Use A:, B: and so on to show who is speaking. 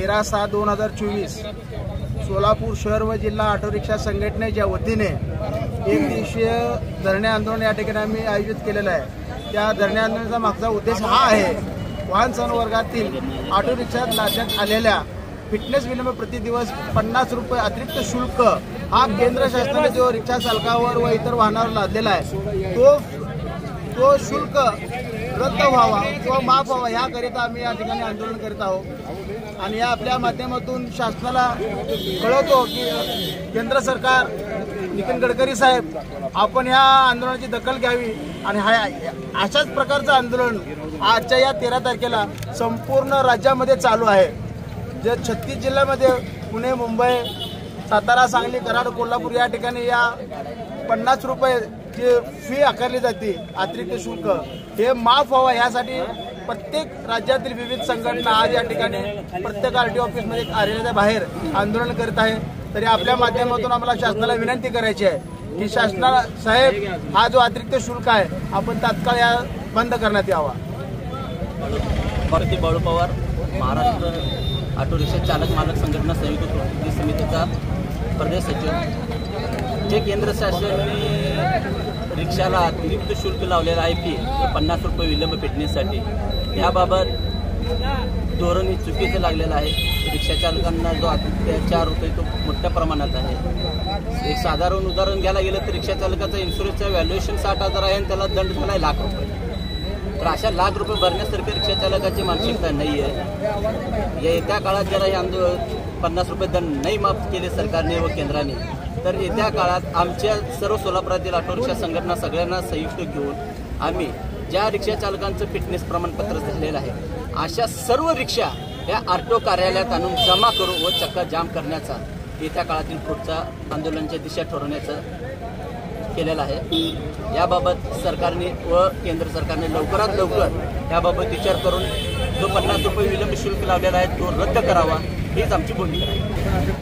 A: 13/6/2024 सोलापूर शहर व जिल्हा ऑटो रिक्षा संघटनेच्या वतीने एक दिवसीय धरणे आंदोलन या ठिकाणी आम्ही आयोजित केलेलं आहे। त्या धरणे आंदोलनाचा मागचा उद्देश हा आहे, वाहन संवर्गातील ऑटो रिक्षात लादण्यात आलेल्या फिटनेस विलंब प्रतिदिवस 50 रुपये अतिरिक्त शुल्क हा केंद्र शासनाने जो रिक्षा चालकावर व इतर वाहनावर लादलेला आहे तो शुल्क रद्द व्हावा किंवा माफ व्हावा याकरिता आम्ही या ठिकाणी आंदोलन करीत आहोत। आणि या आपल्या माध्यमातून शासनाला कळवतो की केंद्र सरकार, नितीन गडकरी साहेब, आपण या आंदोलनाची दखल घ्यावी आणि अशाच प्रकारचं आंदोलन आजच्या या 13 तारखेला संपूर्ण राज्यामध्ये चालू आहे। जे 36 जिल्ह्यामध्ये पुणे, मुंबई, सातारा, सांगली, कराड, कोल्हापूर या ठिकाणी या 50 रुपये जी फी आकारली जाते अतिरिक्त शुल्क हे माफ व्हावं यासाठी प्रत्येक राज्यातील विविध संघटना आज या ठिकाणी प्रत्येक आरटीओ ऑफिसमध्ये कार्यालयाच्या बाहेर आंदोलन करीत आहे। तरी आपल्या माध्यमातून आम्हाला शासनाला विनंती करायची आहे की शासनाला साहेब हा जो अतिरिक्त शुल्क आहे आपण तात्काळ या बंद करण्यात यावा।
B: भारती बाळू पवार, महाराष्ट्र ऑटो रिक्षा चालक मालक संघटना संयुक्त कृती समितीचा प्रदेश सचिव। जे केंद्र शासनाने रिक्षाला अतिरिक्त शुल्क लावलेलं आहे फी 50 रुपये विलंब फिटनेससाठी, याबाबत धोरण हे चुकीचं लागलेलं आहे। रिक्षा चालकांना जो अत्याचार होतोय तो मोठ्या प्रमाणात आहे। एक साधारण उदाहरण घ्यायला गेलं तर रिक्षा चालकाचा इन्शुरन्सचं व्हॅल्युएशन 60,000 आहे आणि त्याला दंड झाला आहे ₹1,00,000। तर अशा ₹1,00,000 भरण्यासारखी रिक्षा चालकाची मानसिकता नाही आहे। येत्या काळात जरा हे आंदोलन 50 रुपये दंड नाही माफ केले सरकारने व केंद्राने, तर येत्या काळात आमच्या सर्व सोलापुरातील ऑटो रिक्षा संघटना सगळ्यांना संयुक्त घेऊन आम्ही ज्या रिक्षा चालकांचं फिटनेस प्रमाणपत्र झालेलं आहे अशा सर्व रिक्षा या आरटीओ कार्यालयात आणून जमा करू व चक्का जाम करण्याचा येत्या काळातील पुढचा आंदोलनाची दिशा ठरवण्याचं केलेलं आहे। याबाबत सरकारने व केंद्र सरकारने लवकरात लवकर याबाबत विचार करून जो 50 रुपये विलंब शुल्क लावलेला आहे तो रद्द करावा हीच आमची भूमिका आहे।